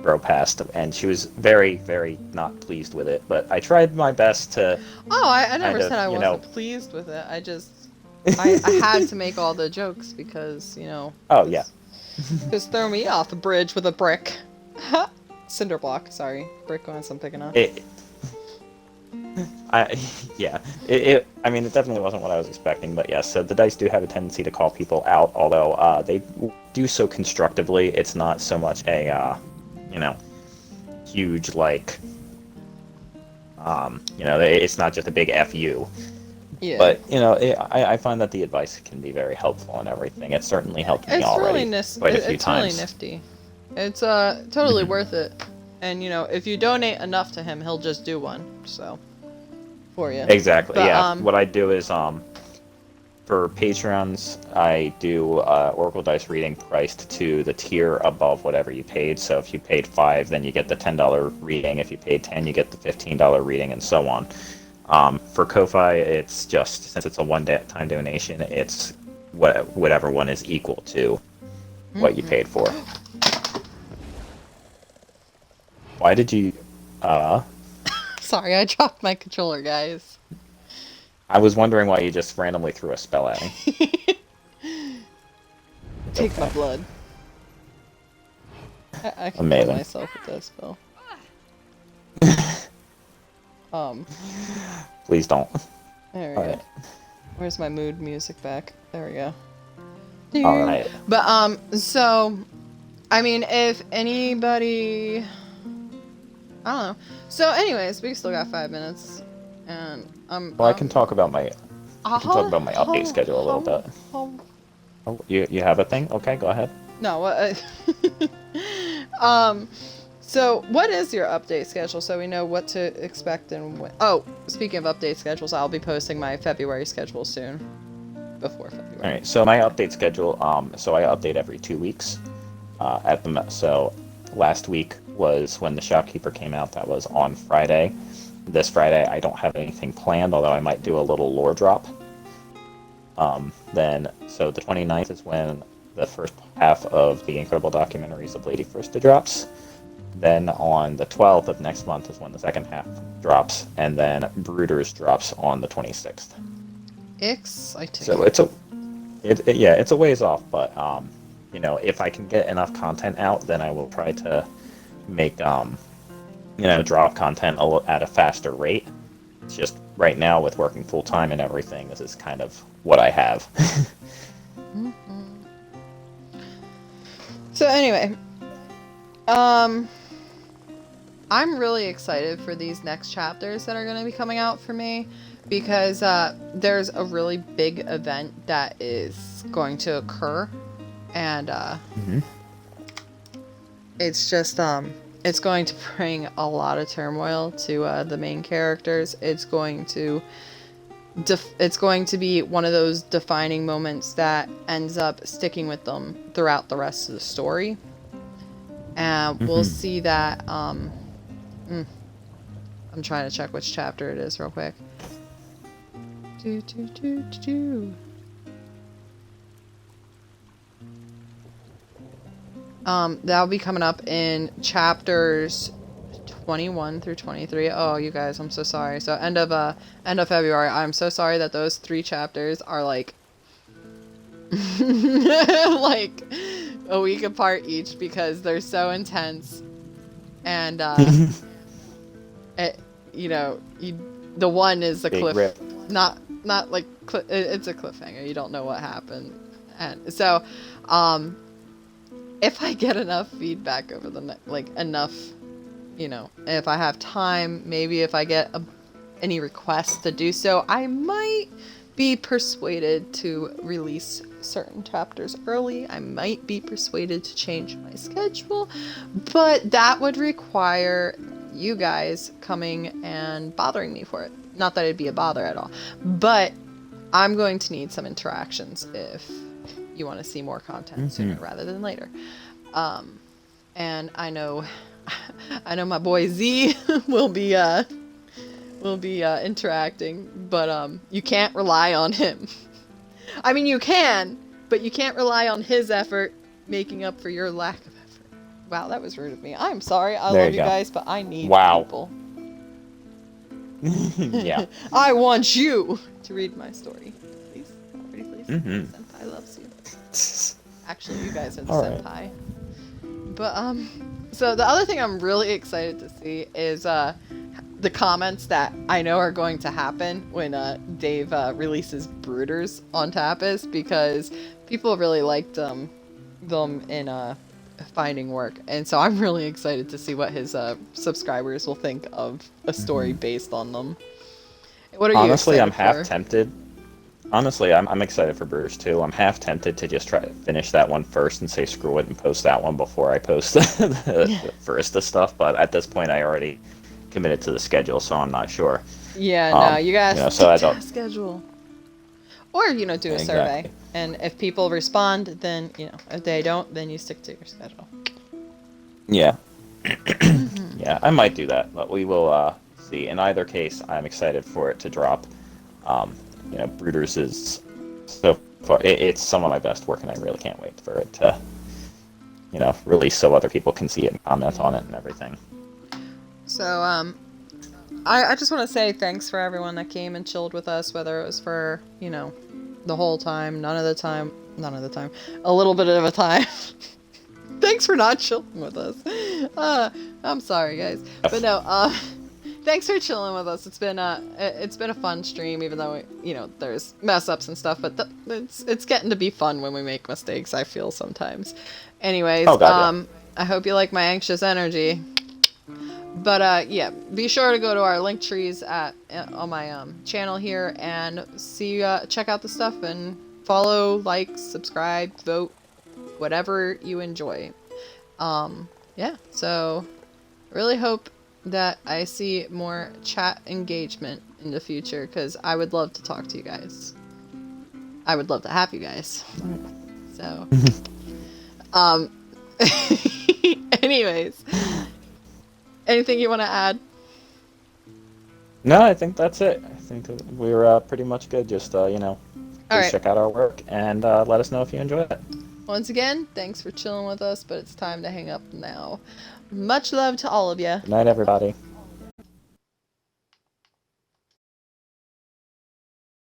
S2: grow past, and she was very, very not pleased with it, but I tried my best to...
S1: Oh, I never said I wasn't pleased with it. I just... I had to make all the jokes because, you know...
S2: Oh, yeah.
S1: Just throw me off a bridge with a brick. Cinder block, sorry. Brick wasn't big enough.
S2: I mean, it definitely wasn't what I was expecting, but yes, so the dice do have a tendency to call people out, although they do so constructively. It's not so much a, you know, huge, like, you know, it's not just a big FU. Yeah. But, you know, I find that the advice can be very helpful and everything. It certainly helped me already quite a few times.
S1: It's really nifty. It's totally worth it. And, you know, if you donate enough to him, he'll just do one, so, for you.
S2: Exactly, but, yeah. What I do is, for Patreons, I do Oracle Dice reading priced to the tier above whatever you paid. So if you paid $5, then you get the $10 reading. If you paid $10, you get the $15 reading, and so on. For Ko-Fi, it's just, since it's a one-time donation, it's whatever one is equal to what you paid for. Why did you...
S1: Sorry, I dropped my controller, guys.
S2: I was wondering why you just randomly threw a spell at me.
S1: Take my blood. I can kill
S2: Amazing.
S1: myself with that spell.
S2: Please don't.
S1: There we go.
S2: Alright.
S1: Where's my mood music back? There we go.
S2: Alright.
S1: But, so, I mean, if anybody... I don't know. So, anyways, we still got 5 minutes, and
S2: Well, I can talk about my update schedule a little bit. Oh, you have a thing? Okay, go ahead.
S1: No, what? So what is your update schedule so we know what to expect and when? Oh, speaking of update schedules, I'll be posting my February schedule soon. Before February.
S2: All right. So my update schedule. So I update every 2 weeks. So last week was when the Shopkeeper came out. That was on Friday. This Friday I don't have anything planned, although I might do a little lore drop. Then so the 29th is when the first half of the Incredible Documentaries of Lady Firsta drops. Then on the 12th of next month is when the second half drops, and then Brooders drops on the 26th.
S1: Exciting.
S2: So it's a ways off, but if I can get enough content out, then I will try to make drop content at a faster rate. It's just right now with working full time and everything, this is kind of what I have.
S1: So anyway, I'm really excited for these next chapters that are going to be coming out for me because there's a really big event that is going to occur, and it's just it's going to bring a lot of turmoil to the main characters. It's going to be one of those defining moments that ends up sticking with them throughout the rest of the story. And we'll see that, I'm trying to check which chapter it is real quick. That'll be coming up in chapters 21 through 23. Oh, you guys, I'm so sorry. So end of February. I'm so sorry that those 3 chapters are like like a week apart each because they're so intense, and the one is the cliff, not like it's a cliffhanger. You don't know what happened, and so if I get enough feedback over if I have time, maybe if I get any requests to do so, I might be persuaded to release certain chapters early. I might be persuaded to change my schedule, but that would require you guys coming and bothering me for it. Not that it'd be a bother at all, but I'm going to need some interactions if you want to see more content sooner rather than later. And I know my boy Z will be interacting, but you can't rely on him. I mean, you can, but you can't rely on his effort making up for your lack of effort. Wow, that was rude of me. I'm sorry. I love you guys, but I need people.
S2: Yeah.
S1: I want you to read my story. Please. Pretty please. Senpai loves you. Actually, you guys are the senpai. But, so the other thing I'm really excited to see is, the comments that I know are going to happen when, Dave, releases Brooders on Tapas, because people really liked, them in, finding work. And so I'm really excited to see what his, subscribers will think of a story based on them. What are you
S2: Honestly, I'm
S1: excited
S2: half tempted. Honestly, I'm excited for Brooders too. I'm half tempted to just try to finish that one first and say screw it and post that one before I post the Firsta stuff. But at this point, I already committed to the schedule, so I'm not sure.
S1: Yeah, no, you guys stick to a schedule. Or, do a survey. And if people respond, then, if they don't, then you stick to your schedule.
S2: Yeah. Yeah, I might do that, but we will see. In either case, I'm excited for it to drop. Brooders is so far, it's some of my best work, and I really can't wait for it to, release so other people can see it and comment on it and everything.
S1: So, I just want to say thanks for everyone that came and chilled with us, whether it was for, the whole time, none of the time, a little bit of a time. Thanks for not chilling with us. I'm sorry, guys. But no, thanks for chilling with us. It's been a fun stream, even though, there's mess ups and stuff, but it's getting to be fun when we make mistakes, I feel sometimes. Anyways,
S2: Oh, God, yeah.
S1: I hope you like my anxious energy. But yeah, be sure to go to our link trees on my channel here and check out the stuff and follow, like, subscribe, vote, whatever you enjoy. Yeah, so really hope that I see more chat engagement in the future, because I would love to talk to you guys. I would love to have you guys. So, anyways. Anything you want to add?
S2: No, I think that's it. I think we're pretty much good. Just, please check out our work and let us know if you enjoy it.
S1: Once again, thanks for chilling with us, but it's time to hang up now. Much love to all of you.
S2: Good night, everybody.